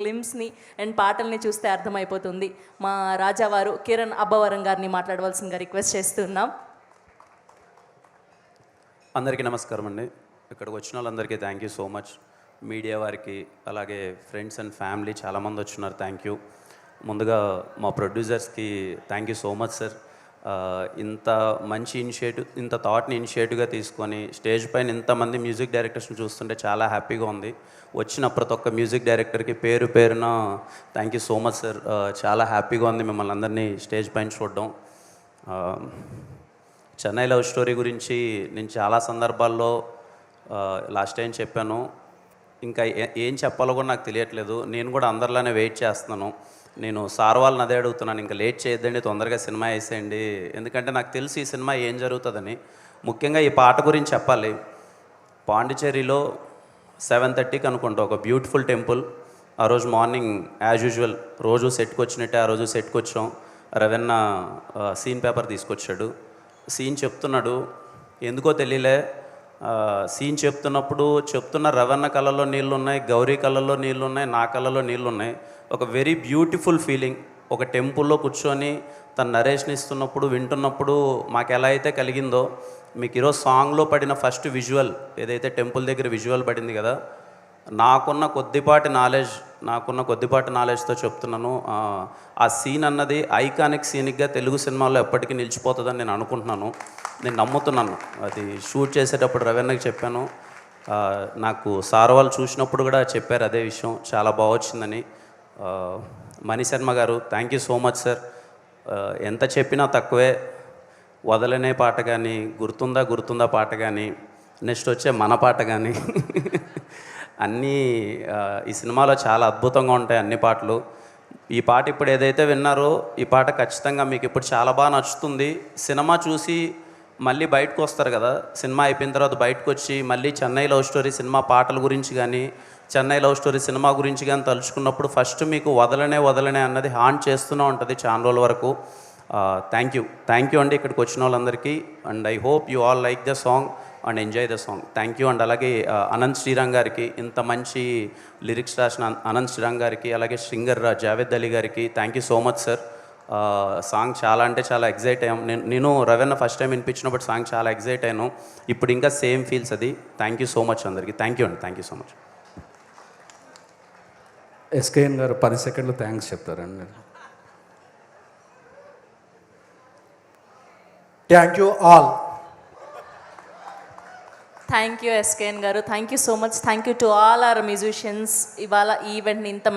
గ్లిమ్స్ని and పాటల్ని చూస్తే అర్థమైపోతుంది. మా రాజావారు కిరణ్ అబ్బవరం గారిని మాట్లాడవలసిందిగా రిక్వెస్ట్ చేస్తున్నాం. అందరికీ నమస్కారం అండి. ఇక్కడికి వచ్చిన వాళ్ళందరికీ thank you so much. Media వారికి అలాగే ఫ్రెండ్స్ అండ్ ఫ్యామిలీ చాలామంది వచ్చినారు, థ్యాంక్ యూ. ముందుగా మా ప్రొడ్యూసర్స్కి thank you so much sir. ఇంత మంచి ఇనిషియేటివ్, ఇంత థాట్ని ఇనిషియేటివ్గా తీసుకొని స్టేజ్ పైన ఇంతమంది మ్యూజిక్ డైరెక్టర్స్ని చూస్తుంటే చాలా హ్యాపీగా ఉంది. వచ్చిన ప్రతి ఒక్క మ్యూజిక్ డైరెక్టర్కి పేరు పేరున thank you so much sir. చాలా హ్యాపీగా ఉంది మిమ్మల్ని అందరినీ స్టేజ్ పైన చూడడం. చెన్నై లవ్ స్టోరీ గురించి నేను చాలా సందర్భాల్లో లాస్ట్ టైం చెప్పాను. ఇంకా ఏం చెప్పాలో కూడా నాకు తెలియట్లేదు. నేను కూడా అందరిలానే వెయిట్ చేస్తున్నాను. నేను సార్ వాళ్ళని అదే అడుగుతున్నాను, ఇంకా లేట్ చేయొద్దండి, తొందరగా సినిమా వేసేయండి. ఎందుకంటే నాకు తెలిసి ఈ సినిమా ఏం జరుగుతుందని. ముఖ్యంగా ఈ పాట గురించి చెప్పాలి. పాండిచేరిలో 7:30కి అనుకుంటా ఒక బ్యూటిఫుల్ టెంపుల్. ఆ రోజు మార్నింగ్ యాజ్ యూజువల్ రోజు సెట్కి వచ్చినట్టే ఆ రోజు సెట్కి వచ్చాం. రవెన్న సీన్ పేపర్ తీసుకొచ్చాడు. సీన్ చెప్తున్నాడు, ఎందుకో తెలియలే. సీన్ చెప్తున్న రవణ కళ్ళలో నీళ్ళు ఉన్నాయి, గౌరీ కళ్ళలో నీళ్ళు ఉన్నాయి, నా కళ్ళలో నీళ్ళు ఉన్నాయి. ఒక వెరీ బ్యూటిఫుల్ ఫీలింగ్. ఒక టెంపుల్లో కూర్చొని తన నరేషన్ ఇస్తున్నప్పుడు వింటున్నప్పుడు మాకు ఎలా అయితే కలిగిందో, మీకు ఈరోజు సాంగ్లో పడిన ఫస్ట్ విజువల్ ఏదైతే టెంపుల్ దగ్గర విజువల్ పడింది కదా, నాకున్న కొద్దిపాటి నాలెడ్జ్తో చెప్తున్నాను. ఆ సీన్ అన్నది ఐకానిక్ సీనిక్గా తెలుగు సినిమాలో ఎప్పటికీ నిలిచిపోతుందని నేను అనుకుంటున్నాను, నేను నమ్ముతున్నాను. అది షూట్ చేసేటప్పుడు రవీణకి చెప్పాను. నాకు సార్ వాళ్ళు చూసినప్పుడు కూడా చెప్పారు అదే విషయం, చాలా బాగా వచ్చిందని. మణిశర్మ గారు thank you so much sir. ఎంత చెప్పినా తక్కువే. వదలనే పాట కానీ, గుర్తుందా పాట కానీ, నెక్స్ట్ వచ్చే మన పాట కానీ అన్నీ ఈ సినిమాలో చాలా అద్భుతంగా ఉంటాయి అన్ని పాటలు. ఈ పాట ఇప్పుడు ఏదైతే విన్నారో ఈ పాట ఖచ్చితంగా మీకు ఇప్పుడు చాలా బాగా నచ్చుతుంది. సినిమా చూసి మళ్ళీ బయటకు వస్తారు కదా, సినిమా అయిపోయిన తర్వాత బయటకు వచ్చి మళ్ళీ చెన్నై లవ్ స్టోరీ సినిమా పాటల గురించి కానీ, చెన్నై లవ్ స్టోరీ సినిమా గురించి కానీ తలుచుకున్నప్పుడు ఫస్ట్ మీకు వదలనే అన్నది హాంట్ చేస్తూనే ఉంటుంది చాలా రోజుల వరకు. థ్యాంక్ యూ అండి ఇక్కడికి వచ్చిన వాళ్ళందరికీ. And I hope you all like the song and enjoy the song. Thank you. And అలాగే అనంత్ శ్రీరామ్ గారికి, ఇంత మంచి లిరిక్స్ రాసిన అనంత్ శ్రీరామ్ గారికి, అలాగే సింగర్ జావేద్ అలీ గారికి thank you so much sir. Song చాలా అంటే చాలా ఎగ్జైట్ అయ్యాం. నేను రవీణ ఫస్ట్ టైం వినిపించినప్పుడు సాంగ్ చాలా ఎగ్జైట్ అయ్యాను. ఇప్పుడు ఇంకా సేమ్ ఫీల్స్ అది. థ్యాంక్ యూ సో మచ్ అందరికీ. థ్యాంక్ యూ అండి, thank you so much. SKN గారు 10 సెకండ్లు థ్యాంక్స్ చెప్తారండి. Thank you all. Thank you SKN గారు, thank you so much. Thank you to all our musicians. ఇవాళ ఈవెంట్ని ఇంత